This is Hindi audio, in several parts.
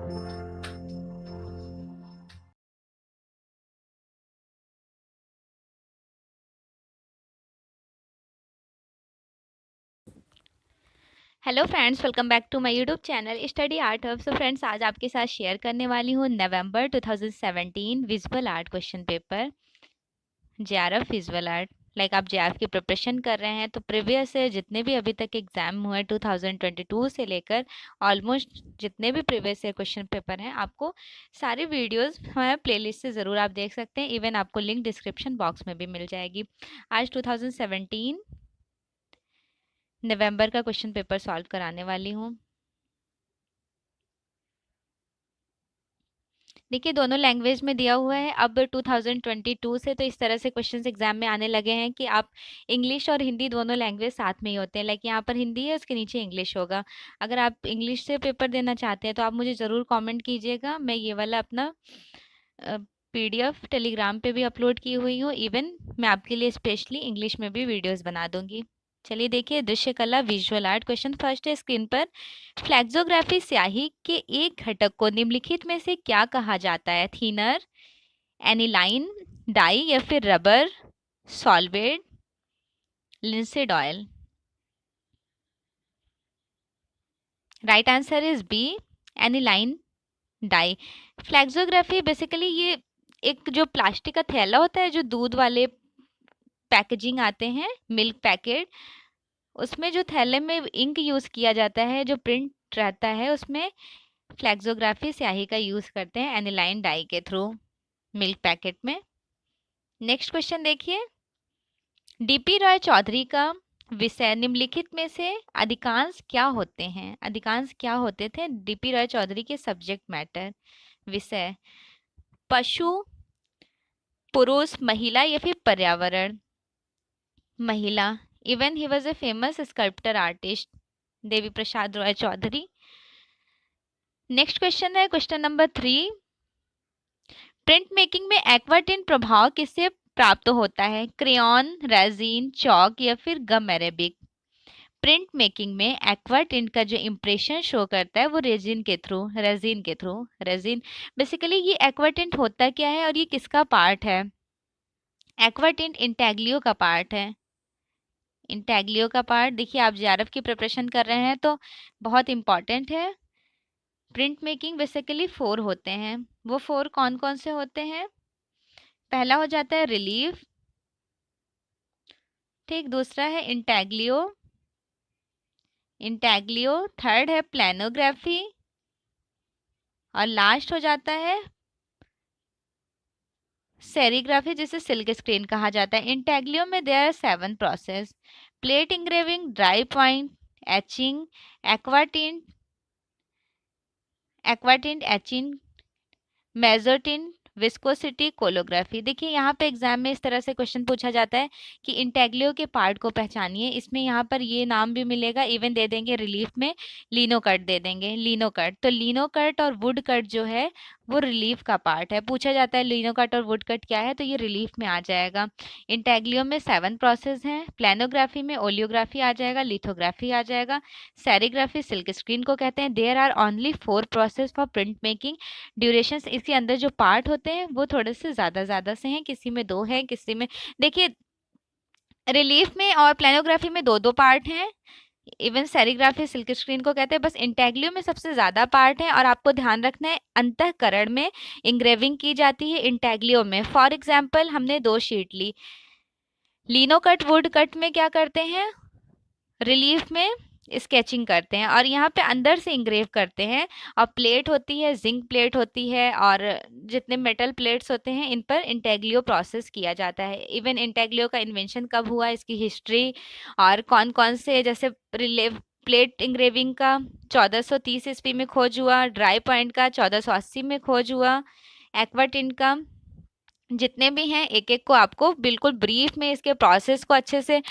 Hello friends, welcome back to my YouTube channel study art hub. So friends, आज आपके साथ शेयर करने वाली हूँ November 2017 visual art question paper, JRF visual art. Like आप जेआरएफ की प्रिपरेशन कर रहे हैं तो प्रीवियस से जितने भी अभी तक एग्जाम हुए 2022 से लेकर ऑलमोस्ट जितने भी प्रीवियस ईयर क्वेश्चन पेपर हैं, आपको सारी वीडियोस हमारे प्लेलिस्ट से ज़रूर आप देख सकते हैं। इवन आपको लिंक डिस्क्रिप्शन बॉक्स में भी मिल जाएगी। आज 2017 नवंबर का क्वेश्चन पेपर सॉल्व कराने वाली हूँ। देखिए, दोनों लैंग्वेज में दिया हुआ है। अब 2022 से तो इस तरह से क्वेश्चंस एग्जाम में आने लगे हैं कि आप इंग्लिश और हिंदी दोनों लैंग्वेज साथ में ही होते हैं। लाइक यहाँ पर हिंदी है, उसके नीचे इंग्लिश होगा। अगर आप इंग्लिश से पेपर देना चाहते हैं तो आप मुझे ज़रूर कमेंट कीजिएगा। मैं ये वाला अपना पीडीएफ टेलीग्राम पे भी अपलोड की हुई हूँ। इवन मैं आपके लिए स्पेशली इंग्लिश में भी वीडियोस बना दूंगी। चलिए देखिए, दृश्य कला विजुअल आर्ट क्वेश्चन फर्स्ट है स्क्रीन पर। फ्लेक्सोग्राफी स्याही के एक घटक को निम्नलिखित में से क्या कहा जाता है? थिनर, एनिलाइन, डाई या फिर rubber, solvent, linseed oil. Right answer is B, aniline dye. Flexography basically ये एक जो प्लास्टिक का थैला होता है, जो दूध वाले पैकेजिंग आते हैं, मिल्क पैकेट, उसमें जो थैले में इंक यूज़ किया जाता है, जो प्रिंट रहता है, उसमें फ्लेक्सोग्राफी स्याही का यूज़ करते हैं एनिलाइन डाई के थ्रू मिल्क पैकेट में। नेक्स्ट क्वेश्चन देखिए, डीपी रॉय चौधरी का विषय निम्नलिखित में से अधिकांश क्या होते हैं? अधिकांश क्या होते थे डीपी रॉय चौधरी के सब्जेक्ट मैटर, विषय? पशु, पुरुष, महिला या फिर पर्यावरण? महिला। Even he was a famous sculptor artist, Devi Prasad Roy Chaudhary. Next question है क्वेश्चन नंबर 3। प्रिंट मेकिंग में एक्वाटिंट प्रभाव किससे प्राप्त होता है? क्रेयॉन, रेजिन, चॉक या फिर गम अरेबिक? प्रिंट मेकिंग में एक्वाटिंट का जो इम्प्रेशन शो करता है वो रेजिन के थ्रू। रेजिन बेसिकली ये एक्वाटिंट होता क्या है और ये किसका पार्ट है? एक्वाटिंट इंटेग्लियो का पार्ट है। इंटेग्लियो का पार्ट, देखिए आप जेआरएफ की प्रिपरेशन कर रहे हैं तो बहुत इंपॉर्टेंट है। प्रिंट मेकिंग बेसिकली 4 होते हैं। वो 4 कौन कौन से होते हैं? पहला हो जाता है रिलीफ, ठीक। दूसरा है इंटेग्लियो, थर्ड है प्लेनोग्राफी और लास्ट हो जाता है सेरीग्राफी, जिसे सिल्क स्क्रीन कहा जाता है। इंटेग्लियो में there are 7 process: plate engraving, dry point, etching, aquatint, etching, mezzotint, viscosity, collography. देखिए यहाँ पे एग्जाम में इस तरह से क्वेश्चन पूछा जाता है कि इंटेग्लियो के पार्ट को पहचानिए। इसमें यहाँ पर ये नाम भी मिलेगा, इवन दे देंगे रिलीफ में लीनो कट दे देंगे। लीनो कट, तो लीनो कट और वुड कट जो है वो रिलीफ का पार्ट है। पूछा जाता है लीनो कट और वुड कट क्या है, तो ये रिलीफ में आ जाएगा। इंटेग्लियो में 7 प्रोसेस हैं। प्लेनोग्राफी में ओलियोग्राफी आ जाएगा, लिथोग्राफी आ जाएगा, सेरीग्राफी सिल्क स्क्रीन को कहते हैं। There are only 4 process for print making. Duration इसके अंदर जो पार्ट होते हैं वो थोड़े से ज़्यादा से हैं, किसी में 2 है, किसी में, देखिए रिलीफ में और प्लेनोग्राफी में 2 पार्ट हैं। इवन सेरीग्राफी सिल्क स्क्रीन को कहते हैं। बस इंटेग्लियो में सबसे ज़्यादा पार्ट है और आपको ध्यान रखना है अंतःकरण में इंग्रेविंग की जाती है इंटेग्लियो में। फॉर एग्जाम्पल हमने 2 शीट ली, लीनो कट वुड कट में क्या करते हैं, रिलीफ में स्केचिंग करते हैं और यहाँ पे अंदर से इंग्रेव करते हैं। और प्लेट होती है, जिंक प्लेट होती है और जितने मेटल प्लेट्स होते हैं इन पर इंटेग्लियो प्रोसेस किया जाता है। इवन इंटेग्लियो का इन्वेंशन कब हुआ, इसकी हिस्ट्री और कौन कौन से, जैसे रिलेव प्लेट इंग्रेविंग का 1430 ईस्वी में खोज हुआ, ड्राई पॉइंट का 1480 में खोज हुआ, एक्वाटिन का, जितने भी हैं एक एक को आपको बिल्कुल ब्रीफ में इसके प्रोसेस को अच्छे से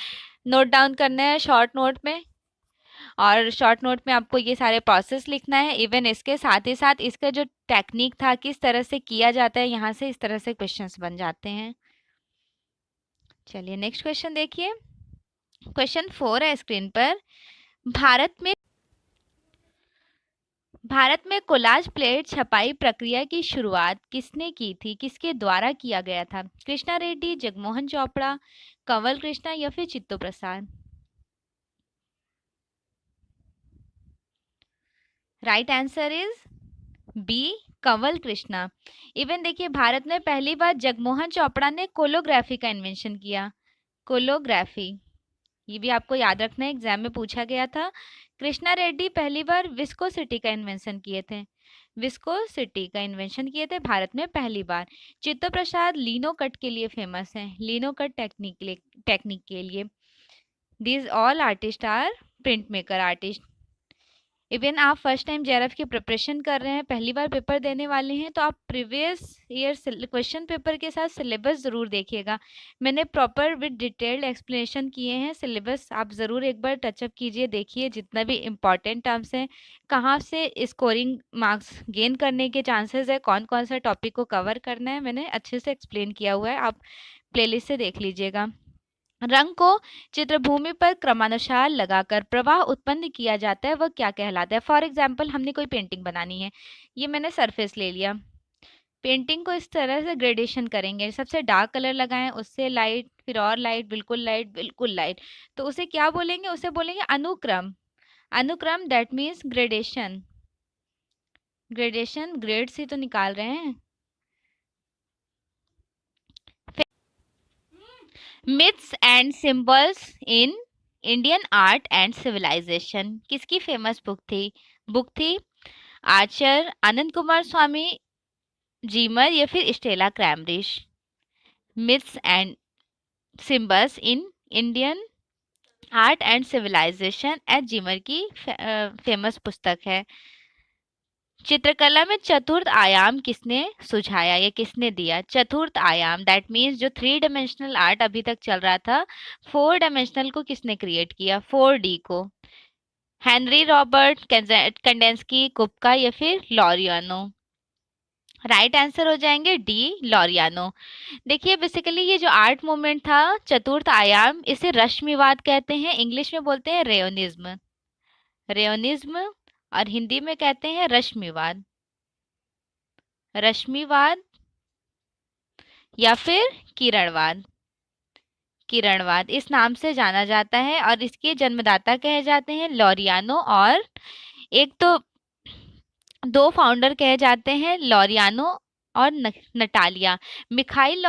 नोट डाउन करना है शॉर्ट नोट में। और शॉर्ट नोट में आपको ये सारे प्रोसेस लिखना है। इवन इसके साथ ही साथ इसका जो टेक्निक था, किस तरह से किया जाता है, यहाँ से इस तरह से क्वेश्चंस बन जाते हैं। चलिए नेक्स्ट क्वेश्चन देखिए, क्वेश्चन 4 है स्क्रीन पर। भारत में भारत में कोलाज प्लेट छपाई प्रक्रिया की शुरुआत किसने की थी, किसके द्वारा किया गया था? कृष्णा रेड्डी, जगमोहन चोपड़ा, कंवल कृष्णा या फिर Chitto Prasad? Right answer is B, Kanwal Krishna. Even देखिए, भारत में पहली बार जगमोहन चोपड़ा ने कोलोग्राफी का इन्वेंशन किया। कोलोग्राफी, ये भी आपको याद रखना है, एग्जाम में पूछा गया था। कृष्णा रेड्डी पहली बार विस्कोसिटी का इन्वेंशन किए थे। विस्कोसिटी का इन्वेंशन किए थे भारत में पहली बार। चित्तो प्रसाद लिनो कट के लिए फेमस है, लिनो कट टेक्निक के लिए। These all artist are print maker artist. Even आप फर्स्ट टाइम जेआरएफ की प्रिपरेशन कर रहे हैं, पहली बार पेपर देने वाले हैं, तो आप प्रीवियस ईयर क्वेश्चन पेपर के साथ सिलेबस ज़रूर देखिएगा। मैंने प्रॉपर विद डिटेल्ड एक्सप्लेनेशन किए हैं सिलेबस, आप ज़रूर एक बार टचअप कीजिए, देखिए जितना भी इम्पॉर्टेंट टर्म्स हैं, कहाँ से स्कोरिंग मार्क्स गेन करने के चांसेस है, कौन कौन सा टॉपिक को कवर करना है, मैंने अच्छे से एक्सप्लेन किया हुआ है, आप प्लेलिस्ट से देख लीजिएगा। रंग को चित्रभूमि पर क्रमानुसार लगाकर प्रवाह उत्पन्न किया जाता है, वह क्या कहलाता है? फॉर एग्जाम्पल, हमने कोई पेंटिंग बनानी है, ये मैंने सरफेस ले लिया, पेंटिंग को इस तरह से ग्रेडेशन करेंगे, सबसे डार्क कलर लगाएं, उससे लाइट, फिर और लाइट, बिल्कुल लाइट, बिल्कुल लाइट, तो उसे क्या बोलेंगे? उसे बोलेंगे अनुक्रम। अनुक्रम that means gradation. Gradation grade से तो निकाल रहे हैं। Myths and symbols in Indian art and civilization किसकी फेमस बुक थी आर्चर, आनंद कुमार स्वामी, जीमर या फिर Stella Kramrisch? Myths and symbols in Indian art and civilization at Zimmer की फेमस पुस्तक है। चित्रकला में चतुर्थ आयाम किसने सुझाया या किसने दिया? चतुर्थ आयाम दैट मीन्स जो 3 डायमेंशनल आर्ट अभी तक चल रहा था, 4 डायमेंशनल को किसने क्रिएट किया? 4D को। हेनरी रॉबर्ट कंडेंस्की, कुप्का या फिर लॉरियानो? राइट आंसर हो जाएंगे डी, लॉरियानो। देखिए, बेसिकली ये जो आर्ट मूवमेंट था चतुर्थ आयाम, इसे रश्मिवाद कहते हैं, इंग्लिश में बोलते हैं रेयोनिज्म। रेयोनिज्म, और हिंदी में कहते हैं रश्मिवाद। रश्मिवाद या फिर किरणवाद। किरणवाद इस नाम से जाना जाता है, और इसके जन्मदाता कहे जाते हैं लॉरियानो, और एक तो दो फाउंडर कहे जाते हैं, लॉरियानो और नटालिया। मिखाइल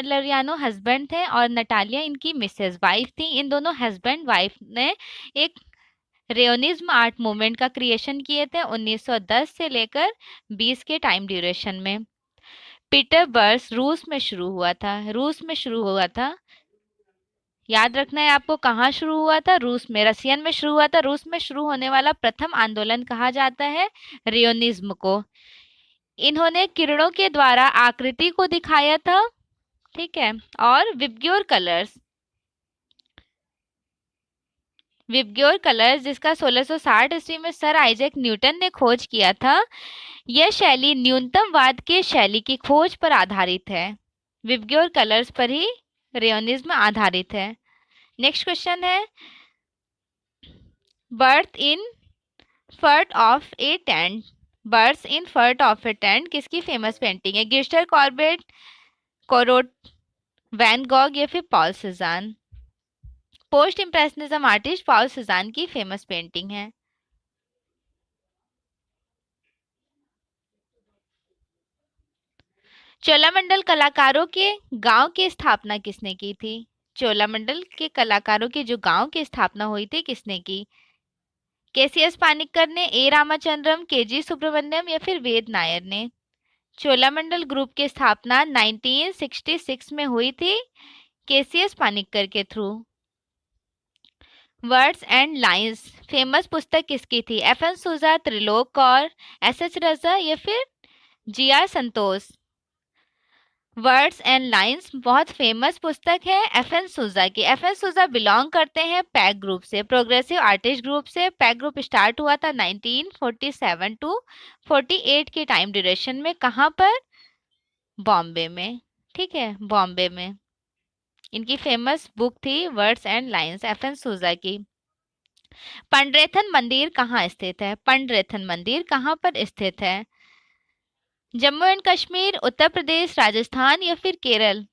लॉरियानो हस्बैंड थे और नटालिया इनकी मिसेस वाइफ थी। इन दोनों हस्बैंड वाइफ ने एक रेयोनिज्म आर्ट मूवमेंट का क्रिएशन किए थे 1910 से लेकर 20 के टाइम ड्यूरेशन में। पीटरबर्ग रूस में शुरू हुआ था, रूस में शुरू हुआ था। याद रखना है आपको, कहाँ शुरू हुआ था? रूस में, रसियन में शुरू हुआ था। रूस में शुरू होने वाला प्रथम आंदोलन कहा जाता है रेयोनिज्म को। इन्होंने किरणों के द्वारा आकृति को दिखाया था, ठीक है। और विबग्योर कलर्स जिसका 1660 ईस्वी में सर आइजैक न्यूटन ने खोज किया था, यह शैली न्यूनतमवाद के शैली की खोज पर आधारित है। विबग्योर कलर्स पर ही रेयोनिज्म आधारित है। नेक्स्ट क्वेश्चन है, birth in front of a tent, birds in front of a tent किसकी फेमस पेंटिंग है? Gustave Courbet, Corot, Van Gogh या फिर Paul Cezanne? Post impressionism artist Paul Cezanne की फेमस पेंटिंग है। चोलामंडल कलाकारों के गांव की स्थापना किसने की थी? चोलामंडल के कलाकारों के जो गांव की स्थापना हुई थी, किसने की? केसीएस पानिक्कर ने, ए रामाचंद्रम, केजी सुब्रमण्यम या फिर वेद नायर ने? चोलामंडल ग्रुप की स्थापना 1966 में हुई थी केसीएस पानिक्कर के through. Words and lines famous पुस्तक किसकी थी? एफएन सूजा, त्रिलोक कौर, एसएच रजा या फिर G R Santosh? Words and lines बहुत फेमस पुस्तक है एफएन सूजा की। एफएन सूजा बिलोंग करते हैं पैक ग्रुप से, प्रोग्रेसिव आर्टिस्ट ग्रुप से। पैक ग्रुप स्टार्ट हुआ था 1947 टू 48 के टाइम ड्यूरेशन में। कहाँ पर? बॉम्बे में, ठीक है, बॉम्बे में। इनकी फेमस बुक थी वर्ड्स एंड लाइंस, एफएन सूजा की। पंडरेथन मंदिर कहाँ स्थित है? पंडरेथन मंदिर कहाँ पर स्थित है? जम्मू एंड कश्मीर, उत्तर प्रदेश, राजस्थान या फिर केरल?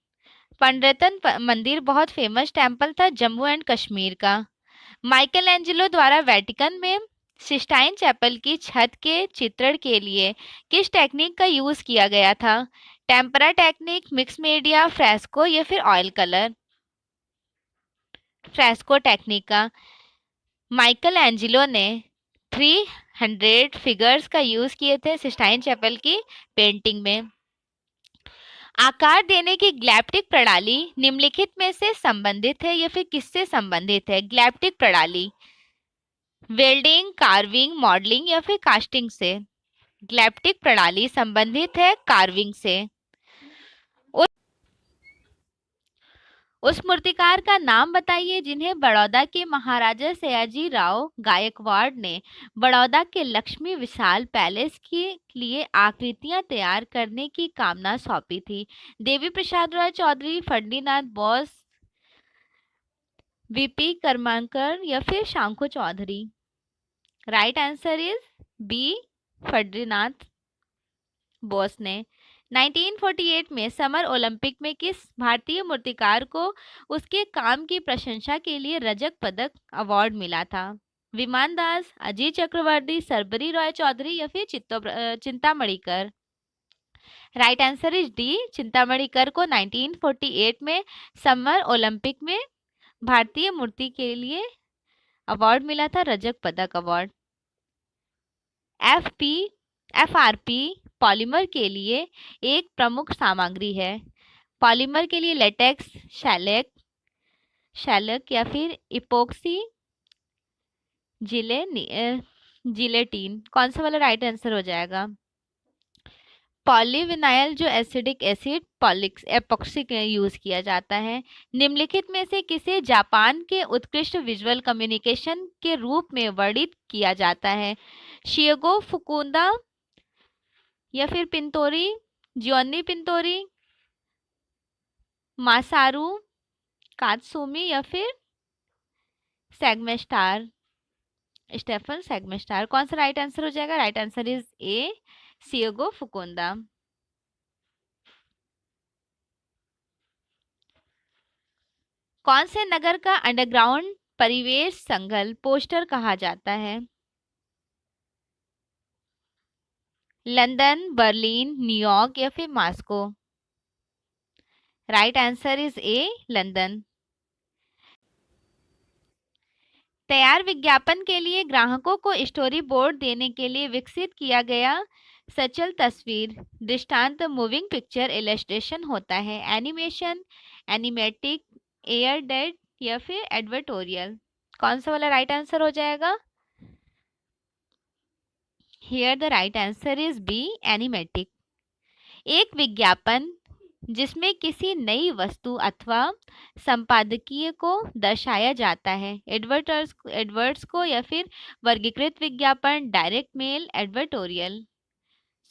पंडरतन मंदिर बहुत फेमस टेम्पल था जम्मू एंड कश्मीर का। माइकल एंजेलो द्वारा वेटिकन में सिस्टाइन चैपल की छत के चित्रण के लिए किस टेक्निक का यूज किया गया था? Tempera technique, mix media, fresco या फिर ऑयल कलर? फ्रेस्को टेक्निक का। माइकल एंजेलो ने 300 फिगर्स का यूज किए थे सिस्टाइन चैपल की पेंटिंग में। आकार देने की ग्लैप्टिक प्रणाली निम्नलिखित में से संबंधित है या फिर किससे संबंधित है? ग्लैप्टिक प्रणाली वेल्डिंग, कार्विंग, मॉडलिंग या फिर कास्टिंग से? ग्लैप्टिक प्रणाली संबंधित है कार्विंग से। उस मूर्तिकार का नाम बताइए जिन्हें बड़ौदा के महाराजा सयाजी राव गायकवाड़ ने बड़ौदा के लक्ष्मी विशाल पैलेस के लिए आकृतियां तैयार करने की कामना सौंपी थी? देवी प्रसाद राय चौधरी, फर्डिनाथ बोस, वीपी करमाकर या फिर Shanku Chaudhuri? Right answer is B, Phanindranath Bose ने। 1948 में समर ओलंपिक में किस भारतीय मूर्तिकार को उसके काम की प्रशंसा के लिए रजत पदक अवार्ड मिला था? विमान दास, अजीत चक्रवर्ती, सरबरी रॉय चौधरी या फिर चिंतामणिकर? राइट आंसर इज डी, चिंतामणिकर को 1948 में समर ओलंपिक में भारतीय मूर्ति के लिए अवार्ड मिला था, रजत पदक अवार्ड। एफआरपी पॉलीमर के लिए एक प्रमुख सामग्री है। पॉलीमर के लिए लेटेक्स, शैलक या फिर इपोक्सी जिलेटिन? कौन सा वाला राइट आंसर हो जाएगा? पॉलीविनाइल जो एसिडिक एसिड पॉलिक्स एपोक्सी के यूज किया जाता है। निम्नलिखित में से किसे जापान के उत्कृष्ट विजुअल कम्युनिकेशन के रूप में वर्णित किया जाता है? शियोगो फुकुंदा या फिर पिंतोरी, जियोनी पिंतोरी, मासारू कात्सुमी या फिर सेगमेस्टार, स्टेफन सेगमेस्टार? कौन सा राइट आंसर हो जाएगा? Right answer is A, Shigeo Fukuda. कौन से नगर का अंडरग्राउंड परिवेश संगल पोस्टर कहा जाता है? लंदन, बर्लिन, न्यूयॉर्क या फिर Moscow? Right answer is A, London. तैयार विज्ञापन के लिए ग्राहकों को स्टोरी बोर्ड देने के लिए विकसित किया गया सचल तस्वीर दृष्टांत मूविंग पिक्चर इलस्ट्रेशन होता है? एनिमेशन, एनिमेटिक, एयर डेड या फिर एडवर्टोरियल? कौन सा वाला राइट आंसर हो जाएगा? Here the right answer is B, animatic. एक विज्ञापन जिसमें किसी नई वस्तु अथवा संपादकीय को दर्शाया जाता है, एडवर्ट्स को या फिर वर्गीकृत विज्ञापन, direct mail, advertorial?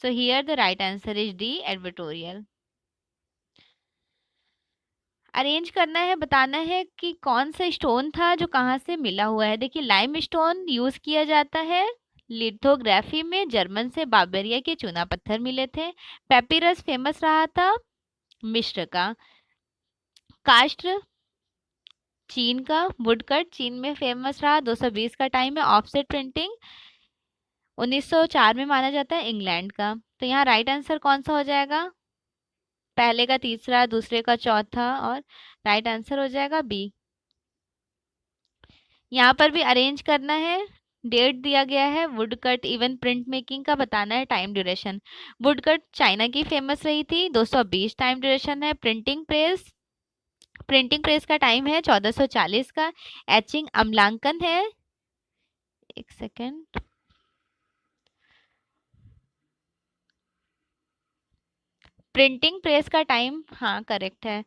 So here the right answer is D, advertorial. Arrange करना है, बताना है कि कौन सा स्टोन था जो कहाँ से मिला हुआ है। देखिए लाइम स्टोन यूज किया जाता है लिथोग्राफी में, जर्मन से बार्बेरिया के चूना पत्थर मिले थे। पेपिरस फेमस रहा था मिस्र का। कास्ट चीन का, वुडकट चीन में फेमस रहा, 220 का टाइम है। ऑफसेट प्रिंटिंग 1904 में माना जाता है, इंग्लैंड का। तो यहाँ राइट आंसर कौन सा हो जाएगा? पहले का तीसरा, दूसरे का चौथा, और राइट आंसर हो जाएगा बी। यहाँ पर भी अरेंज करना है, डेट दिया गया है, वुडकट इवन प्रिंट मेकिंग का बताना है, टाइम ड्यूरेशन। वुडकट चाइना की फेमस रही थी, 220 टाइम ड्यूरेशन है। प्रिंटिंग प्रेस का टाइम है 1440 का। एचिंग अम्लांकन है, एक सेकेंड, प्रिंटिंग प्रेस का टाइम हाँ करेक्ट है।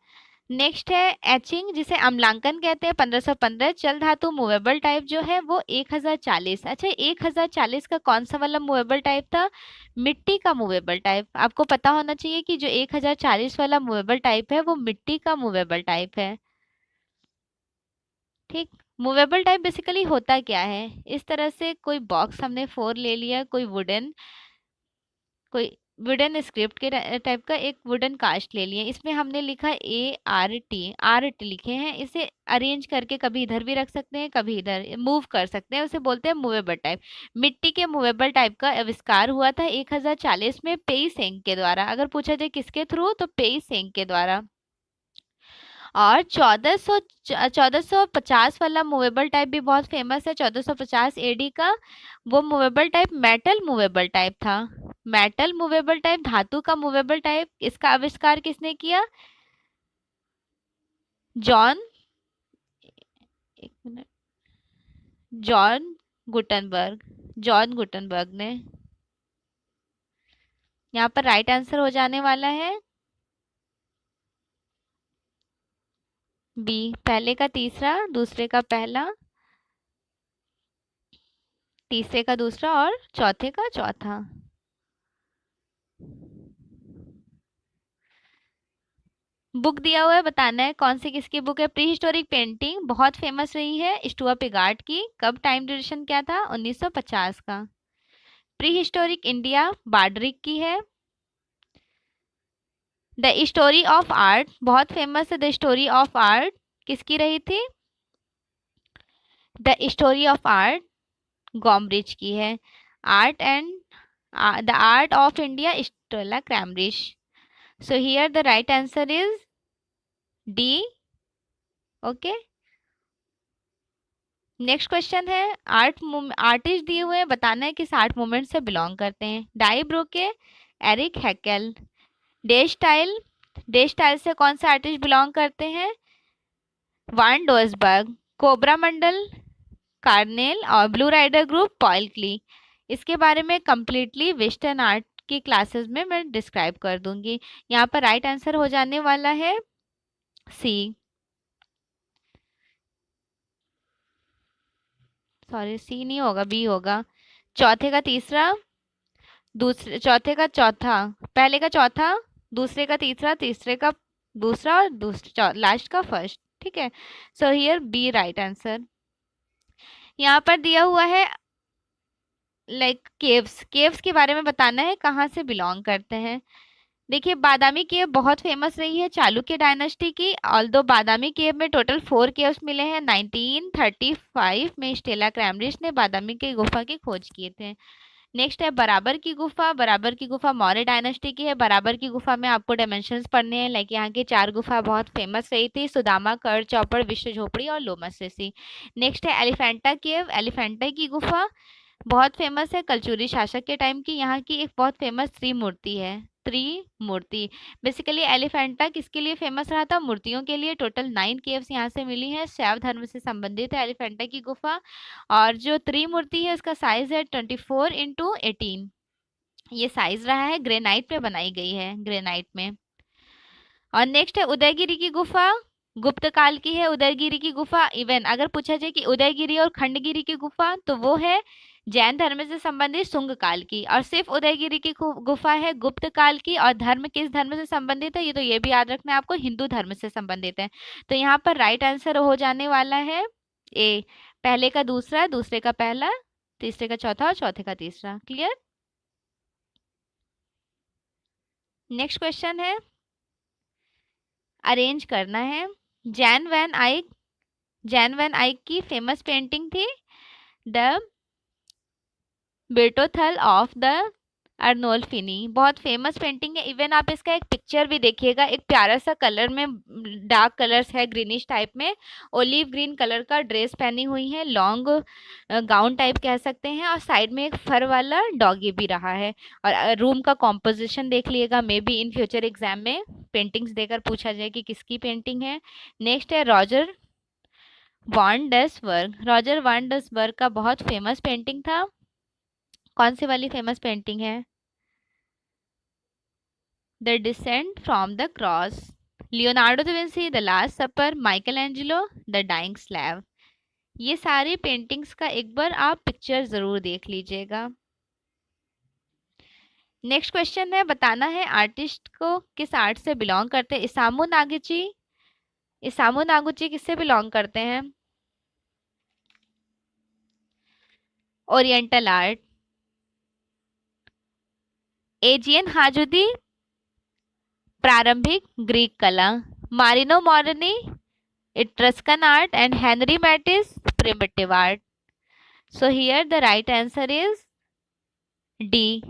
नेक्स्ट है एचिंग जिसे अम्लांकन कहते हैं, 1515। जल धातु मूवेबल टाइप जो है वो 1040। अच्छा 1040 का कौन सा वाला मूवेबल टाइप था? मिट्टी का मूवेबल टाइप। आपको पता होना चाहिए कि जो 1040 वाला मूवेबल टाइप है वो मिट्टी का मूवेबल टाइप है, ठीक। मूवेबल टाइप बेसिकली होता क्या है, इस तरह से कोई बॉक्स हमने 4 ले लिया, कोई वुडन स्क्रिप्ट के टाइप का एक वुडन कास्ट ले लिया, इसमें हमने लिखा आर टी लिखे हैं, इसे अरेंज करके कभी इधर भी रख सकते हैं, कभी इधर मूव कर सकते हैं, उसे बोलते हैं मूवेबल टाइप। मिट्टी के मूवेबल टाइप का आविष्कार हुआ था 1040 में पेई सेंग के द्वारा। अगर पूछा जाए किसके थ्रू, तो पेई सेंग के द्वारा। और 1450 वाला मूवेबल टाइप भी बहुत फेमस है, 1450 एडी का। वो movable type metal movable type था। मेटल मूवेबल टाइप, धातु का मूवेबल टाइप, इसका आविष्कार किसने किया? जॉन, एक minute, John Gutenberg, John Gutenberg ने। यहाँ पर राइट आंसर हो जाने वाला है बी, पहले का तीसरा, दूसरे का पहला, तीसरे का दूसरा और चौथे का चौथा। बुक दिया हुआ है, बताना है कौन सी किसकी बुक है। प्री हिस्टोरिक पेंटिंग बहुत फेमस रही है स्टुआ पिगार्ट की। कब, टाइम ड्यूरेशन क्या था? 1950 का। प्री हिस्टोरिक इंडिया बार्डरिक की है। द स्टोरी ऑफ आर्ट बहुत फेमस है, द स्टोरी ऑफ आर्ट किसकी रही थी? The story of art Gombrich की है। Art and the art of India Stella Kramrisch. So here the right answer is D. Okay, next question है, आर्टिस्ट दिए हुए हैं, बताना है किस आर्ट मूवमेंट से बिलोंग करते हैं। Die Brucke, Erich Heckel. De Stijl, De Stijl से कौन से आर्टिस्ट बिलोंग करते हैं? Van Doesburg. कोबरा मंडल, कार्नेल। और blue rider group, Paul Klee. इसके बारे में कंप्लीटली वेस्टर्न आर्ट की क्लासेस में मैं डिस्क्राइब कर दूंगी। यहाँ पर राइट आंसर हो जाने वाला है सी, सॉरी सी नहीं होगा, बी होगा। चौथे का तीसरा, दूसरे चौथे का चौथा, पहले का चौथा, दूसरे का तीसरा, तीसरे का दूसरा और दूसरा लास्ट का फर्स्ट। ठीक है, so here B right answer. यहाँ पर दिया हुआ है लाइक केव्स, केव्स के बारे में बताना है कहाँ से बिलोंग करते हैं। देखिए, बादामी केव बहुत फेमस रही है चालुक्य डायनेस्टी की। ऑल्दो बादामी केव में टोटल 4 केव्स मिले हैं। 1935 में स्टेला क्रैमब्रिज ने बादामी की गुफा की खोज किए थे। नेक्स्ट है बराबर की गुफा। बराबर की गुफा मौर्य डायनेस्टी की है। बराबर की गुफा में आपको डायमेंशंस पढ़ने हैं, लाइक यहाँ की 4 गुफा बहुत फेमस रही थी, सुदामा, कर चौपड़, विश्व झोपड़ी और लोमस ऋषि। नेक्स्ट है एलिफेंटा केव। एलिफेंटा की गुफा बहुत फेमस है कलचुरी शासक के टाइम की। यहाँ की एक बहुत फेमस त्रिमूर्ति है, त्रिमूर्ति। बेसिकली एलिफेंटा किसके लिए फेमस रहा था? मूर्तियों के लिए। टोटल 9 केव्स यहाँ से मिली हैं, शैव धर्म से संबंधित है एलिफेंटा की गुफा। और जो त्रिमूर्ति है उसका साइज है 24x18, ये साइज रहा है, ग्रेनाइट पे बनाई गई है, ग्रेनाइट में। और नेक्स्ट है उदयगिरी की गुफा, गुप्त काल की है उदयगिरी की गुफा। इवन अगर पूछा जाए कि उदयगिरी और खंडगिरी की गुफा, तो वो है जैन धर्म से संबंधित शुंग काल की। और सिर्फ उदयगिरी की गुफा है गुप्त काल की। और धर्म किस धर्म से संबंधित है, ये तो ये भी याद रखना है आपको, हिंदू धर्म से संबंधित है। तो यहाँ पर राइट आंसर हो जाने वाला है ए, पहले का दूसरा, दूसरे का पहला, तीसरे का चौथा और चौथे का तीसरा। क्लियर? नेक्स्ट क्वेश्चन है, अरेंज करना है। जैन वैन आइक, जैन वैन आइक की फेमस पेंटिंग थी द बेटोथल ऑफ द अर्नोल्फिनी, बहुत फेमस पेंटिंग है। इवन आप इसका एक पिक्चर भी देखिएगा, एक प्यारा सा कलर में, डार्क कलर्स है, ग्रीनिश टाइप में, ओलिव ग्रीन कलर का ड्रेस पहनी हुई है, लॉन्ग गाउन टाइप कह सकते हैं, और साइड में एक फर वाला डॉगी भी रहा है। और रूम का कॉम्पोजिशन देख लिएगा, may be in future exam में पेंटिंग्स देकर पूछा जाए कि किसकी पेंटिंग है। नेक्स्ट है रॉजर वान डसबर्ग। रॉजर वान डसबर्ग का बहुत फेमस पेंटिंग था, कौन सी वाली फेमस पेंटिंग है? The descent from the cross, Leonardo da Vinci, the last supper, Michelangelo, the dying slave. ये सारी पेंटिंग्स का एक बार आप पिक्चर जरूर देख लीजिएगा। नेक्स्ट क्वेश्चन है, बताना है आर्टिस्ट को किस आर्ट से बिलोंग करते हैं। इसामू नागुची, इसामू नागुची किससे बिलोंग करते हैं? Oriental art. एजियन हाजुदी प्रारंभिक ग्रीक कला। Marino Marini Etruscan art and Henri Matisse primitive art. So here the right answer is D.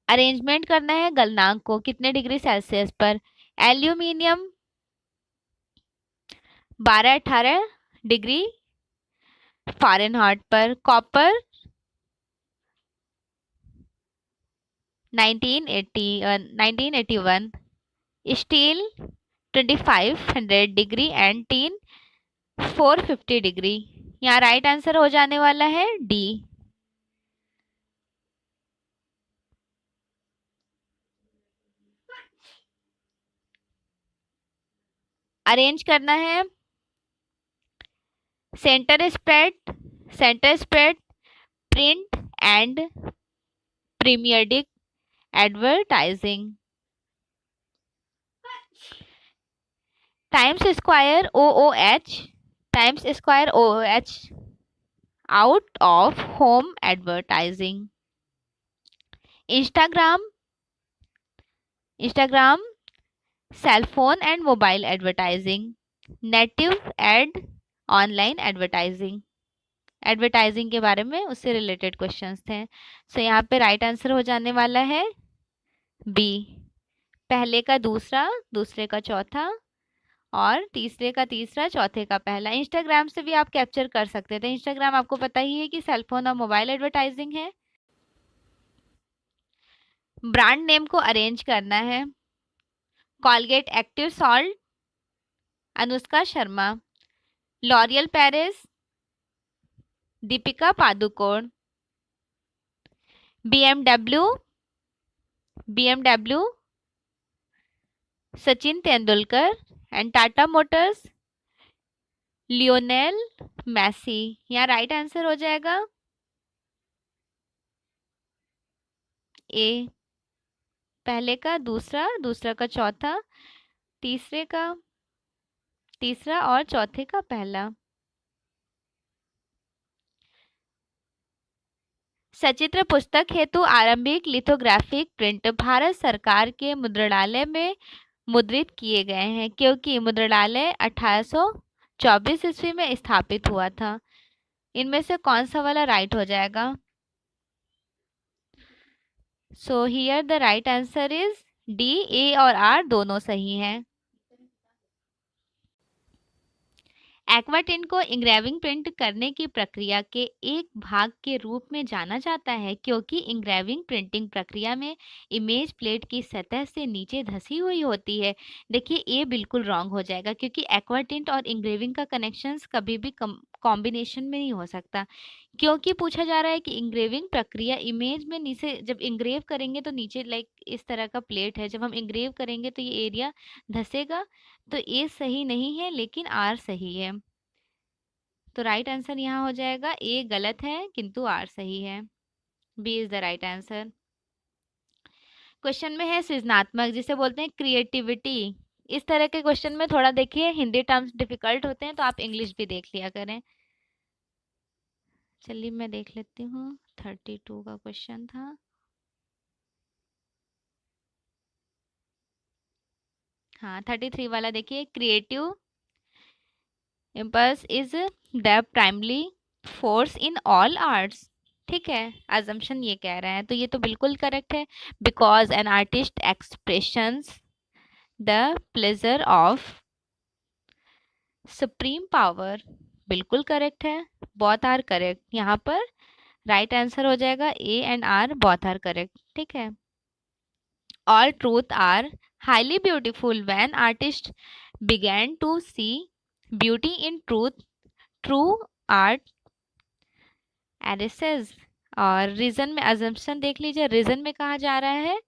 Arrangement करना है गलनांक को कितने डिग्री सेल्सियस पर। एल्यूमिनियम 12-18 डिग्री फ़ारेनहाइट पर। Copper 1981। Steel 2500 degree and tin 450 degree. यहाँ राइट आंसर हो जाने वाला है डी। अरेंज करना है centre spread print and periodic advertising. Times Square OOH out of home advertising. Instagram cellphone and mobile advertising. Native add online advertising के बारे में उससे रिलेटेड क्वेश्चंस थे। सो यहाँ पे राइट आंसर हो जाने वाला है बी। पहले का दूसरा, दूसरे का चौथा और तीसरे का तीसरा, चौथे का पहला। इंस्टाग्राम से भी आप कैप्चर कर सकते थे। इंस्टाग्राम आपको पता ही है कि सेलफोन और मोबाइल एडवर्टाइजिंग है। ब्रांड नेम को अरेंज करना है। Colgate active salt Anushka Sharma. L'Oreal Paris Deepika Padukone. BMW Sachin Tendulkar and Tata Motors Lionel Messi. यहाँ राइट आंसर हो जाएगा ए। पहले का दूसरा, दूसरा का चौथा, तीसरे का तीसरा और चौथे का पहला। सचित्र पुस्तक हेतु आरंभिक लिथोग्राफिक प्रिंट भारत सरकार के मुद्रणालय में मुद्रित किए गए हैं क्योंकि मुद्रणालय 1824 ईस्वी में स्थापित हुआ था। इनमें से कौन सा वाला राइट हो जाएगा। So here the right answer is D. A और आर दोनों सही हैं। एक्वाटिंट को इंग्रेविंग प्रिंट करने की प्रक्रिया के एक भाग के रूप में जाना जाता है क्योंकि इंग्रेविंग प्रिंटिंग प्रक्रिया में इमेज प्लेट की सतह से नीचे धसी हुई होती है। देखिए ये बिल्कुल रॉन्ग हो जाएगा क्योंकि एक्वाटिंट और इंग्रेविंग का कनेक्शंस कभी भी कॉम्बिनेशन में नहीं हो सकता। क्योंकि पूछा जा रहा है कि इंग्रेविंग प्रक्रिया इमेज में नीचे जब इंग्रेव करेंगे तो नीचे लाइक इस तरह का प्लेट है, जब हम इंग्रेव करेंगे तो ये एरिया धसेगा। तो ए सही नहीं है लेकिन आर सही है। तो राइट आंसर यहाँ हो जाएगा ए गलत है किंतु आर सही है। B is the right answer. Question में है सृजनात्मक जिसे बोलते हैं क्रिएटिविटी। इस तरह के क्वेश्चन में थोड़ा देखिए हिंदी टर्म्स डिफिकल्ट होते हैं तो आप इंग्लिश भी देख लिया करें। चलिए मैं देख लेती हूँ। 32 का क्वेश्चन था। हाँ 33 वाला देखिए। Creative impulse is the primary force in all arts. ठीक है, अजम्पशन ये कह रहे हैं तो ये तो बिल्कुल करेक्ट है। Because an artist expressions the pleasure of supreme power. बिल्कुल करेक्ट है। Both are correct. यहाँ पर राइट आंसर हो जाएगा A and R both are correct. ठीक है। All truth are highly beautiful when artist began to see beauty in truth, true art arises। और रीजन में assumption देख लीजिए। रीजन में कहा जा रहा है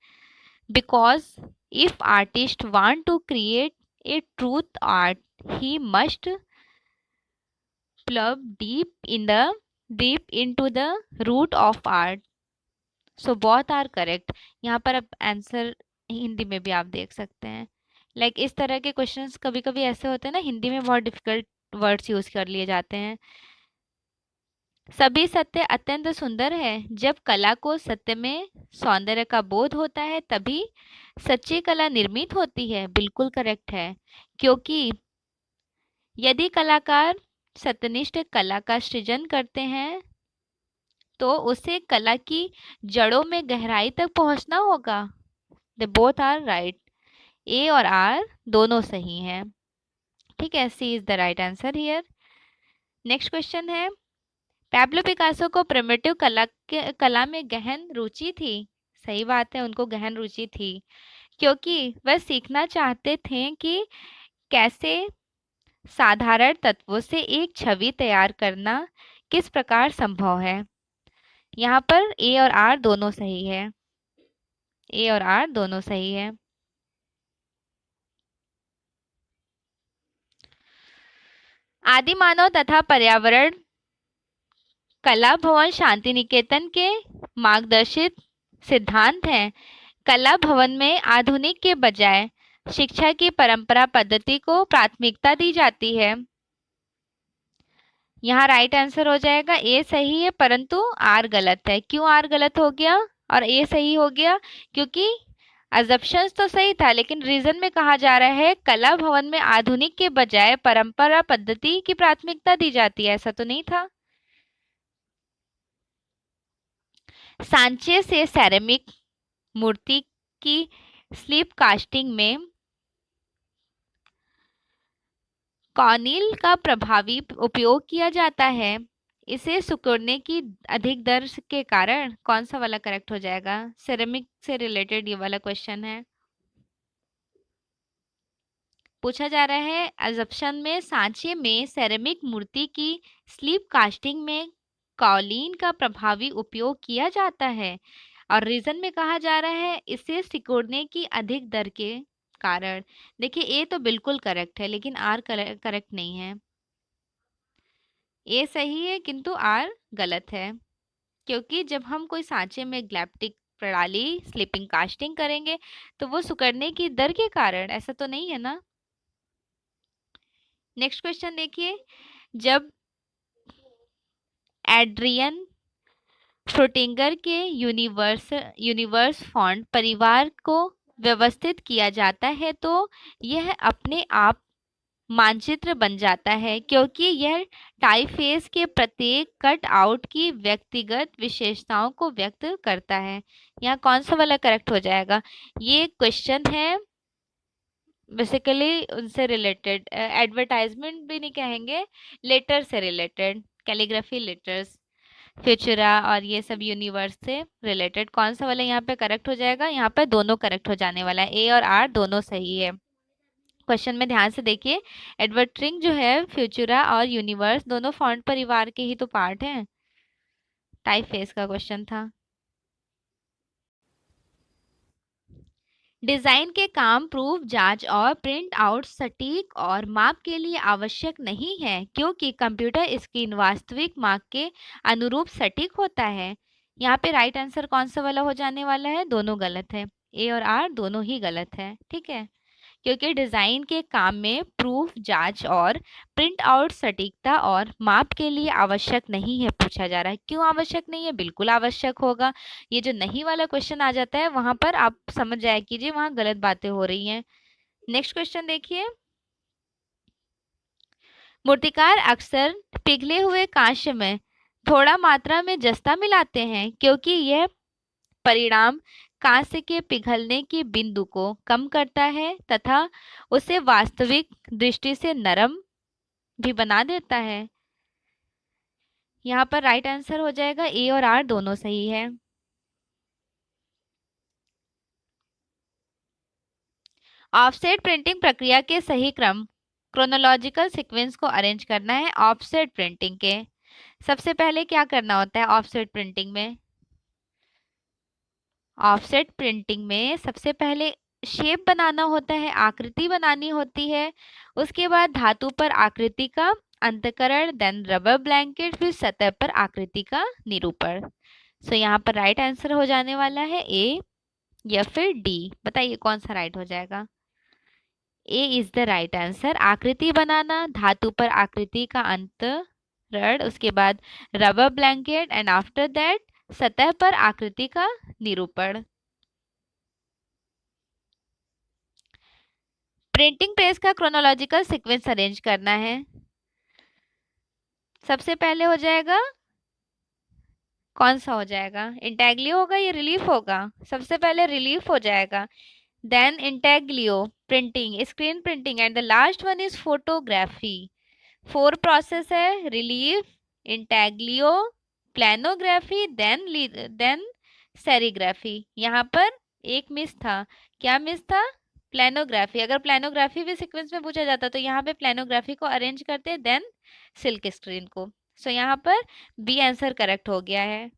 because if artist want to create a truth art he must plumb deep into the root of art। so both are correct। यहाँ पर अब आंसर हिंदी में भी आप देख सकते हैं। लाइक इस तरह के क्वेश्चंस कभी कभी ऐसे होते हैं ना, हिंदी में बहुत डिफिकल्ट वर्ड्स यूज कर लिए जाते हैं। सभी सत्य अत्यंत सुंदर है। जब कला को सत्य में सौंदर्य का बोध होता है तभी सच्ची कला निर्मित होती है। बिल्कुल करेक्ट है, क्योंकि यदि कलाकार सत्यनिष्ठ कला का सृजन करते हैं तो उसे कला की जड़ों में गहराई तक पहुंचना होगा। They both are right, A और आर दोनों सही हैं। ठीक है, C is the right answer here. Next question है, पैब्लो पिकासो को प्रिमिटिव कला में गहन रुचि थी। सही बात है, उनको गहन रुचि थी, क्योंकि वह सीखना चाहते थे कि कैसे साधारण तत्वों से एक छवि तैयार करना किस प्रकार संभव है। यहाँ पर ए और आर दोनों सही है, ए और आर दोनों सही है। आदि मानव तथा पर्यावरण कला भवन शांति निकेतन के मार्गदर्शित सिद्धांत हैं। कला भवन में आधुनिक के बजाय शिक्षा की परंपरा पद्धति को प्राथमिकता दी जाती है। यहाँ राइट आंसर हो जाएगा ए सही है, परंतु आर गलत है। क्यों आर गलत हो गया और ए सही हो गया? क्योंकि अजम्पशंस तो सही था, लेकिन रीजन में कहा जा रहा है कला भवन में आधुनिक के बजाय परंपरा पद्धति की प्राथमिकता दी जाती है, ऐसा तो नहीं था। सांचे से सेरेमिक मूर्ति की स्लिप कास्टिंग में कॉनिल का प्रभावी उपयोग किया जाता है। इसे सिकुड़ने की अधिक दर के कारण कौन सा वाला करेक्ट हो जाएगा? सेरेमिक से रिलेटेड ये वाला क्वेश्चन है, पूछा जा रहा है। अजप्शन में सांचे में सेरेमिक मूर्ति की स्लिप कास्टिंग में कॉलिन का प्रभावी उपयोग किया जाता है, और रीजन में कहा जा रहा है इसे सिकुड़ने की अधिक दर के कारण। देखिए, ए तो बिल्कुल करेक्ट है, लेकिन आर करेक्ट नहीं है। ए सही है किंतु आर गलत है, क्योंकि जब हम कोई सांचे में ग्लैप्टिक प्रणाली स्लिपिंग कास्टिंग करेंगे तो वो सिकुड़ने की दर के कारण, ऐसा तो नहीं है ना। नेक्स्ट क्वेश्चन देखिए, जब एड्रियन श्रोटिंगर के यूनिवर्स फॉन्ट परिवार को व्यवस्थित किया जाता है तो यह अपने आप मानचित्र बन जाता है, क्योंकि यह टाइपफेस के प्रत्येक कट आउट की व्यक्तिगत विशेषताओं को व्यक्त करता है। यहाँ कौन सा वाला करेक्ट हो जाएगा? ये क्वेश्चन है बेसिकली उनसे रिलेटेड, एडवर्टाइजमेंट भी नहीं कहेंगे, लेटर से रिलेटेड, कैलीग्राफी लेटर्स, फ्यूचरा और ये सब यूनिवर्स से रिलेटेड। कौन सा वाला यहाँ पे करेक्ट हो जाएगा? यहाँ पे दोनों करेक्ट हो जाने वाला है, ए और आर दोनों सही है। क्वेश्चन में ध्यान से देखिए, एडवर्ट्रिंग जो है फ्यूचरा और यूनिवर्स दोनों फॉन्ट परिवार के ही तो पार्ट हैं। टाइपफेस का क्वेश्चन था। डिजाइन के काम प्रूफ, जांच और प्रिंट आउट सटीक और माप के लिए आवश्यक नहीं है, क्योंकि कंप्यूटर स्क्रीन वास्तविक माप के अनुरूप सटीक होता है। यहाँ पे राइट आंसर कौन सा वाला हो जाने वाला है? दोनों गलत है, ए और आर दोनों ही गलत है। ठीक है, क्योंकि डिजाइन के काम में प्रूफ, जांच और प्रिंट आउट सटीकता और माप के लिए आवश्यक नहीं है। पूछा जा रहा है क्यों आवश्यक नहीं है? बिल्कुल आवश्यक होगा। ये जो नहीं वाला क्वेश्चन आ जाता है वहां पर आप समझ जाया कीजिए वहां गलत बातें हो रही हैं। नेक्स्ट क्वेश्चन देखिए, मूर्तिकार अक्सर पिघले हुए कांस्य में थोड़ा मात्रा में जस्ता मिलाते हैं, क्योंकि यह परिणाम कांस्य के पिघलने की बिंदु को कम करता है तथा उसे वास्तविक दृष्टि से नरम भी बना देता है। यहाँ पर राइट आंसर हो जाएगा, ए और आर दोनों सही है। ऑफसेट प्रिंटिंग प्रक्रिया के सही क्रम, क्रोनोलॉजिकल सीक्वेंस को अरेंज करना है। ऑफसेट प्रिंटिंग के सबसे पहले क्या करना होता है? ऑफसेट प्रिंटिंग में सबसे पहले शेप बनाना होता है, आकृति बनानी होती है। उसके बाद धातु पर आकृति का अंतःकरण, देन रबर ब्लैंकेट, फिर सतह पर आकृति का निरूपण। सो यहाँ पर राइट आंसर हो जाने वाला है ए या फिर डी। बताइए कौन सा राइट हो जाएगा? ए इज द राइट आंसर। आकृति बनाना, धातु पर आकृति का अंतरण, उसके बाद rubber blanket and after that सतह पर आकृति का निरूपण। प्रिंटिंग प्रेस का क्रोनोलॉजिकल सीक्वेंस अरेंज करना है। सबसे पहले हो जाएगा, कौन सा हो जाएगा, इंटैग्लियो होगा या रिलीफ होगा? सबसे पहले रिलीफ हो जाएगा, then intaglio, printing, screen printing and the last one is photography. 4 process है, relief, intaglio, planography, then serigraphy. यहाँ पर एक मिस था, क्या मिस था? प्लानोग्राफी। अगर प्लानोग्राफी भी सीक्वेंस में पूछा जाता तो यहाँ पे प्लानोग्राफी को अरेंज करते देन सिल्क स्क्रीन को। सो यहाँ पर बी आंसर करेक्ट हो गया है।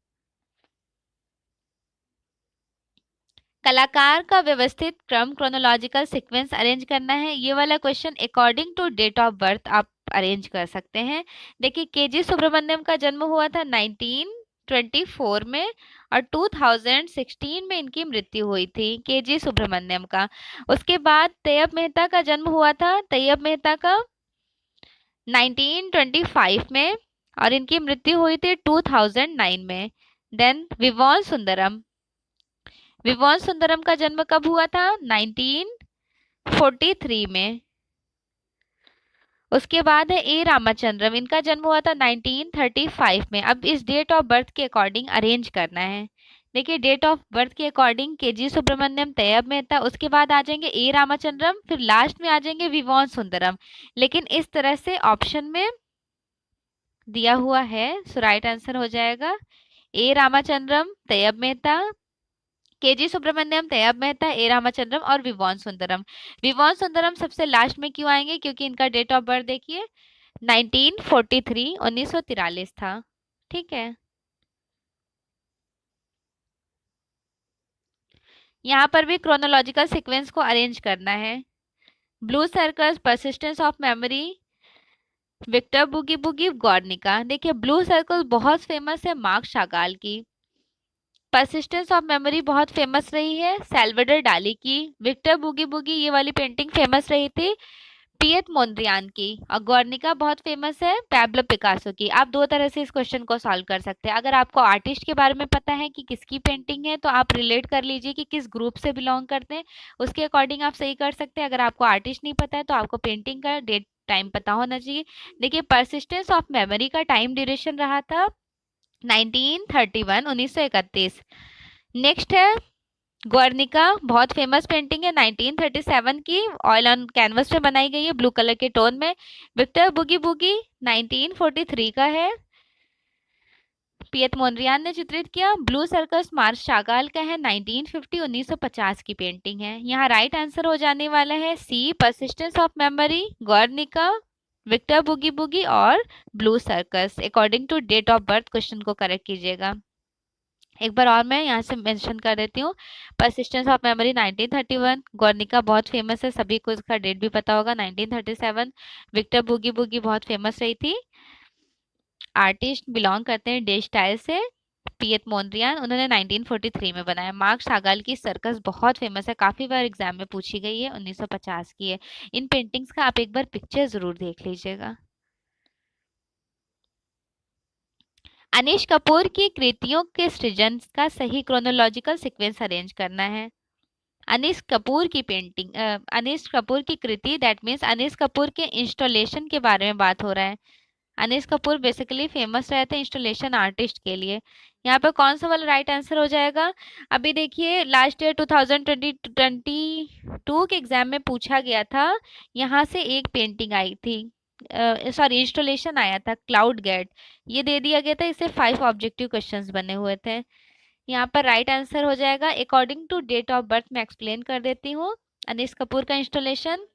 कलाकार का व्यवस्थित क्रम क्रोनोलॉजिकल सीक्वेंस अरेंज करना है। ये वाला question according to date of birth आप अरेंज कर सकते हैं। देखिए केजी सुब्रमण्यम का जन्म हुआ था 1924 में और 2016 में इनकी मृत्यु हुई थी, केजी सुब्रमण्यम का। उसके बाद तैयब मेहता का जन्म हुआ था, तैयब मेहता का 1925 में और इनकी मृत्यु हुई थी 2009 में। देन विवोन सुंदरम, विवोन सुंदरम का जन्म कब हुआ था? 1943 में। उसके बाद है ए रामाचंद्रम, इनका जन्म हुआ था 1935 में। अब इस डेट ऑफ बर्थ के अकॉर्डिंग अरेंज करना है। देखिए डेट ऑफ बर्थ के अकॉर्डिंग केजी सुब्रमण्यम, तैयब मेहता, उसके बाद आ जाएंगे ए रामाचंद्रम, फिर लास्ट में आ जाएंगे विवोन सुंदरम। लेकिन इस तरह से ऑप्शन में दिया हुआ है, सो राइट आंसर हो जाएगा ए रामाचंद्रम, तैयब मेहता, केजी सुब्रमण्यम, तैयब मेहता, ए रामाचंद्रम और विवोन सुंदरम। विवोन सुंदरम सबसे लास्ट में क्यों आएंगे? क्योंकि इनका डेट ऑफ बर्थ देखिए 1943, 1943 था। ठीक है, यहाँ पर भी क्रोनोलॉजिकल सीक्वेंस को अरेंज करना है। Blue circus, persistence of memory, Victor Boogie Boogie, Guernica. देखिए ब्लू सर्कल बहुत फेमस है मार्क शागाल की, परसिस्टेंस ऑफ मेमोरी बहुत फेमस रही है सैल्वाडोर डाली की, विक्टर बुगी बुगी ये वाली पेंटिंग फेमस रही थी पिएट मोंद्रियान की, और गॉर्निका बहुत फेमस है पैब्लो पिकासो की। आप दो तरह से इस क्वेश्चन को सॉल्व कर सकते हैं। अगर आपको आर्टिस्ट के बारे में पता है कि किसकी पेंटिंग है तो आप रिलेट कर लीजिए कि किस ग्रुप से बिलोंग करते हैं, उसके अकॉर्डिंग आप सही कर सकते हैं। अगर आपको आर्टिस्ट नहीं पता है तो आपको पेंटिंग का डेट टाइम पता होना चाहिए। देखिए परसिस्टेंस ऑफ मेमोरी का टाइम ड्यूरेशन रहा था 1931, 1931। नेक्स्ट है ग्वार्निका, बहुत फेमस पेंटिंग है 1937 की, ऑयल ऑन कैनवस पे बनाई गई है ब्लू कलर के टोन में। विक्टर बुगी बुगी 1943 का है, पिएट मोंद्रियान ने चित्रित किया। ब्लू सर्कस मार्क शागाल का है 1950, 1950 की पेंटिंग है। यहाँ राइट आंसर हो जाने वाला है C, persistence of memory, Guernica, Victor Boogie Boogie और blue circus. According to date of birth question को करेक्ट कीजिएगा। एक बार और मैं यहाँ से मेंशन कर देती हूँ, परसिस्टेंस ऑफ मेमोरी 1931, गॉर्निका बहुत फेमस है, सभी को इसका डेट भी पता होगा 1937। विक्टर बुगी बुगी बहुत फेमस रही थी, आर्टिस्ट बिलोंग करते हैं डे स्टाइल से, पिएट मोंद्रियान, उन्होंने 1943 में बनाया। मार्क शागाल की सर्कस बहुत फेमस है, काफी बार एग्जाम में पूछी गई है, 1950 की है। इन पेंटिंग्स का आप एक बार पिक्चर जरूर देख लीजिएगा। अनीश कपूर की कृतियों के सृजन का सही क्रोनोलॉजिकल सीक्वेंस अरेंज करना है। अनीश कपूर की पेंटिंग, अनीश कपूर की कृति, दैट मीन्स अनीश कपूर के इंस्टॉलेशन के बारे में बात हो रहा है। अनीश कपूर बेसिकली फेमस रहते हैं इंस्टॉलेशन आर्टिस्ट के लिए। यहाँ पे कौन सा वाला राइट आंसर हो जाएगा? अभी देखिए लास्ट ईयर 2022 के एग्जाम में पूछा गया था, यहाँ से एक पेंटिंग आई थी, सॉरी इंस्टॉलेशन आया था, क्लाउड गेट, ये दे दिया गया था, इससे 5 ऑब्जेक्टिव क्वेश्चंस बने हुए थे। यहाँ पर राइट आंसर हो जाएगा according to date of birth. मैं एक्सप्लेन कर देती हूँ अनीश कपूर का इंस्टॉलेशन।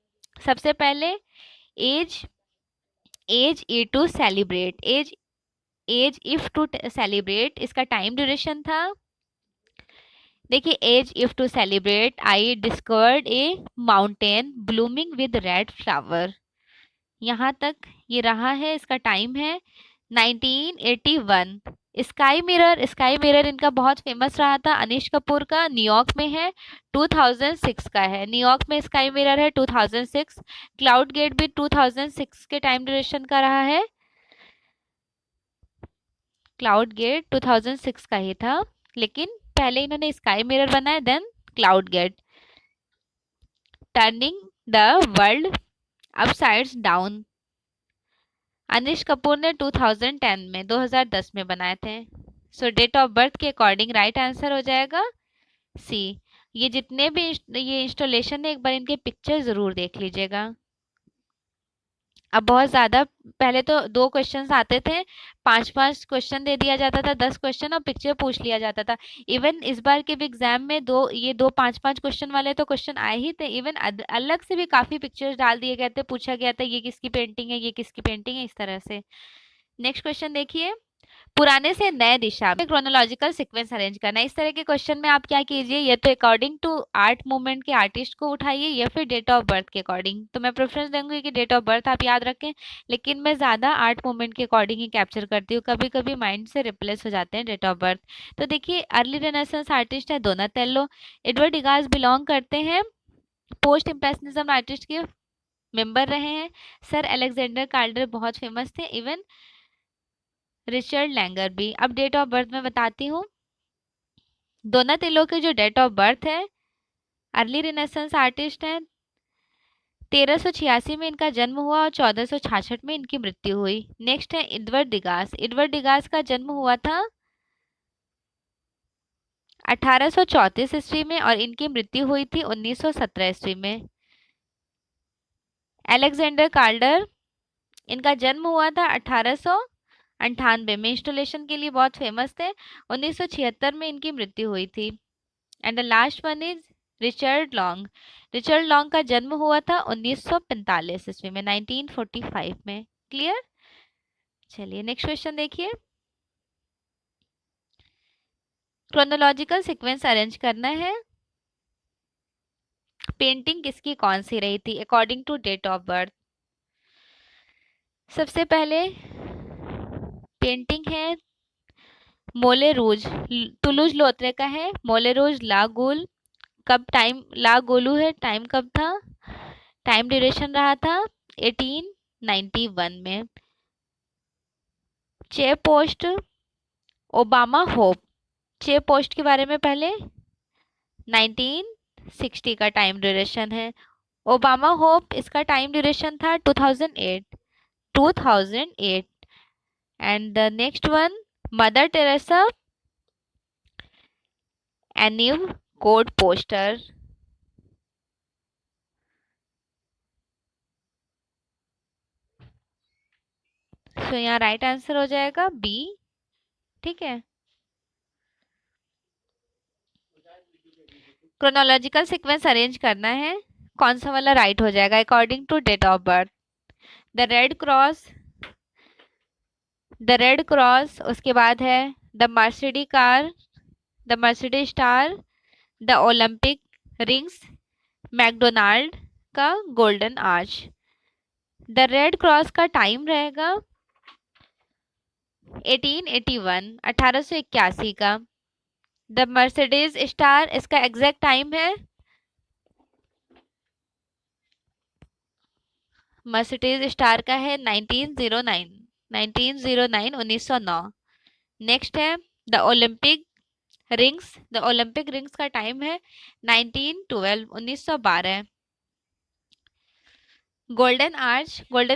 सबसे पहले as, as a to celebrate, as if to celebrate, इसका टाइम ड्यूरेशन था। देखिए as if to celebrate, I discovered a mountain blooming with red flower, यहाँ तक ये रहा है, इसका टाइम है 1981। स्काई मिरर इनका बहुत फेमस रहा था। अनिश कपूर का न्यूयॉर्क में है, 2006 का है। न्यूयॉर्क में स्काई मिरर है 2006। क्लाउड गेट भी 2006 के टाइम ड्यूरेशन का रहा है। क्लाउड गेट 2006 का ही था, लेकिन पहले इन्होंने स्काई मिरर बनाया, then cloud gate. Turning the world upsides down, Anish Kapoor ने 2010 में बनाए थे। सो डेट ऑफ बर्थ के अकॉर्डिंग राइट आंसर हो जाएगा सी। ये जितने भी ये इंस्टॉलेशन है, एक बार इनके पिक्चर जरूर देख लीजिएगा। अब बहुत ज़्यादा, पहले तो 2 क्वेश्चंस आते थे, 5-5 क्वेश्चन दे दिया जाता था, 10 क्वेश्चन और पिक्चर पूछ लिया जाता था। इवन इस बार के भी एग्जाम में दो 5-5 क्वेश्चन वाले तो क्वेश्चन आए ही थे। इवन अलग से भी काफ़ी पिक्चर्स डाल दिए गए थे, पूछा गया था ये किसकी पेंटिंग है, ये किसकी पेंटिंग है, इस तरह से। नेक्स्ट क्वेश्चन देखिए, पुराने से नए दिशा में क्रोनोलॉजिकल सीक्वेंस अरेंज करना। इस तरह के क्वेश्चन में आप क्या कीजिए, या तो अकॉर्डिंग टू आर्ट मूवमेंट के आर्टिस्ट को उठाइए, या फिर डेट ऑफ बर्थ के अकॉर्डिंग। तो मैं प्रेफरेंस दूंगी कि डेट ऑफ बर्थ आप याद रखें, लेकिन मैं ज़्यादा आर्ट मूवमेंट के अकॉर्डिंग ही कैप्चर करती हूँ। कभी कभी माइंड से रिप्लेस हो जाते हैं डेट ऑफ बर्थ। तो देखिए, अर्ली रेनेसांस आर्टिस्ट है डोनाटेलो। एडवर्ड डिगास बिलोंग करते हैं पोस्ट इम्प्रेशनिज्म आर्टिस्ट के मेंबर रहे हैं। सर अलेक्जेंडर कार्डर बहुत फेमस थे। इवन रिचर्ड लैंगर भी। अब डेट ऑफ बर्थ में बताती हूँ। डोनाटेलो के जो डेट ऑफ बर्थ है, अर्ली रिनेसेंस आर्टिस्ट हैं, 1386 में इनका जन्म हुआ और 1466 में इनकी मृत्यु हुई। नेक्स्ट है एडवर्ड डिगास। एडवर्ड डिगास का जन्म हुआ था 1834 ईस्वी में और इनकी मृत्यु हुई थी 1917 ईस्वी में। अलेक्जेंडर कार्डर, इनका जन्म हुआ था 1898 में, इंस्टॉलेशन के लिए बहुत फेमस थे। 1976 में इनकी मृत्यु हुई थी। And the last one is Richard long. Richard long का जन्म हुआ था 1945 ईस्वी में, 1945 में। क्लियर? चलिए नेक्स्ट क्वेश्चन देखिए, क्रोनोलॉजिकल सीक्वेंस अरेंज करना है। पेंटिंग किसकी कौन सी रही थी according to date of birth? सबसे पहले पेंटिंग है मोले रूज, टुलूज लौत्रे का है। मोले रूज ला गुल, कब टाइम, ला गोलू है, टाइम कब था, टाइम ड्यूरेशन रहा था 1891 में। Chair post Obama hope, chair post के बारे में पहले 1960 का टाइम ड्यूरेशन है। ओबामा होप, इसका टाइम ड्यूरेशन था 2008। And the next one mother Teresa any code poster. तो यहाँ राइट आंसर हो जाएगा बी। ठीक है, क्रोनोलॉजिकल सीक्वेंस अरेंज करना है, कौन सा वाला राइट हो जाएगा according to date of birth? The red cross, उसके बाद है the Mercedes car, the Mercedes star, the Olympic rings, McDonald का golden arch. The red cross का टाइम रहेगा 1881, 1881 का। द मर्सिडीज स्टार, इसका एग्जैक्ट टाइम है, मर्सिडीज स्टार का है 1909, 1909। नेक्स्ट है the Olympic rings, the Olympic rings का टाइम है 1912, 1912। गोल्डन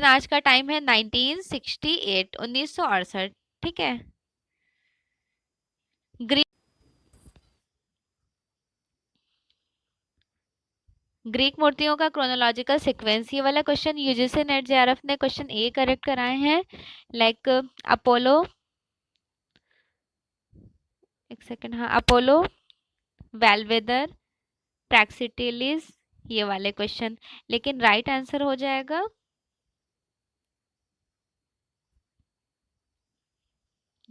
आर्च का टाइम है 1968, 1968। ठीक है, ग्रीक मूर्तियों का क्रोनोलॉजिकल सीक्वेंस, ये वाला क्वेश्चन यूजीसी नेट जेआरएफ ने क्वेश्चन ए करेक्ट कराए हैं। लाइक अपोलो, एक सेकेंड, हाँ, अपोलो, वेलवेदर, प्रैक्सिटिलिस, ये वाले क्वेश्चन। लेकिन राइट आंसर हो जाएगा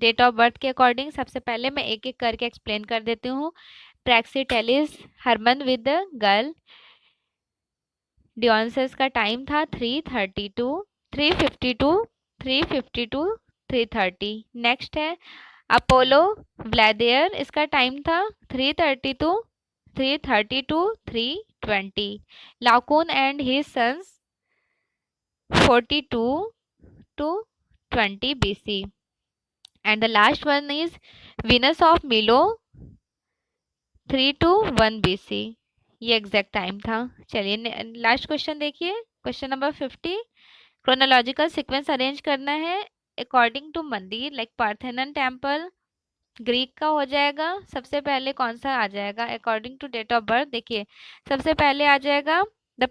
डेट ऑफ बर्थ के अकॉर्डिंग। सबसे पहले मैं एक एक करके एक्सप्लेन कर देती हूँ। प्रैक्सिटेलिस हरमन विद गर्ल, डियोन्सिस का टाइम था 332, 352, 352, 330। नेक्स्ट है अपोलो व्लादियर, इसका टाइम था 330 to 320। Laocoon and his sons 42 to 20 BC, and the last one is Venus of Milo 3 to 1 BC। ये एग्जैक्ट टाइम था। चलिए लास्ट क्वेश्चन देखिए, question number 50। Chronological sequence arrange करना है अकॉर्डिंग टू मंदिर, लाइक पार्थेनन टेम्पल ग्रीक का हो जाएगा। सबसे पहले कौन सा आ जाएगा according to date of birth? देखिए सबसे पहले आ जाएगा द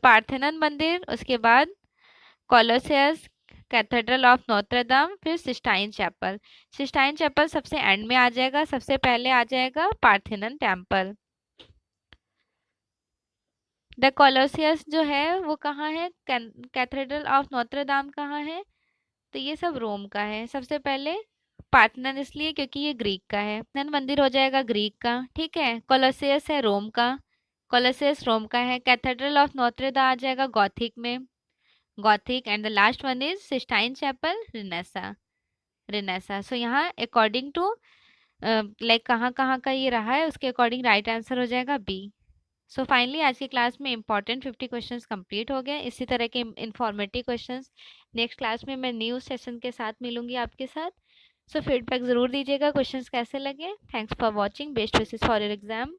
पार्थेनन मंदिर, उसके बाद कोलोसियस, कैथेड्रल ऑफ नोत्रदाम, फिर सिस्टाइन चैपल। सिस्टाइन चैपल सबसे एंड में आ जाएगा, सबसे पहले आ जाएगा पार्थेनन टेम्पल। द कोलोसियस जो है वो कहाँ है? कैथेड्रल ऑफ नोत्रदाम कहाँ है? तो ये सब रोम का है। सबसे पहले पार्थेनन इसलिए क्योंकि ये ग्रीक का है, नन मंदिर हो जाएगा ग्रीक का, ठीक है। कोलोसियस है रोम का, कोलोसियस रोम का है। कैथेड्रल ऑफ नोत्रेदा आ जाएगा गॉथिक में, Gothic. And the last one is Sistine Chapel Renaissance. So यहाँ अकॉर्डिंग टू लाइक कहाँ कहाँ का ये रहा है उसके अकॉर्डिंग राइट आंसर हो जाएगा बी। सो फाइनली आज की क्लास में इंपॉर्टेंट 50 क्वेश्चंस कंप्लीट हो गए। इसी तरह के इंफॉर्मेटिव क्वेश्चंस नेक्स्ट क्लास में मैं न्यू सेशन के साथ मिलूंगी आपके साथ। सो फीडबैक ज़रूर दीजिएगा क्वेश्चंस कैसे लगे। Thanks for watching, best wishes for your exam.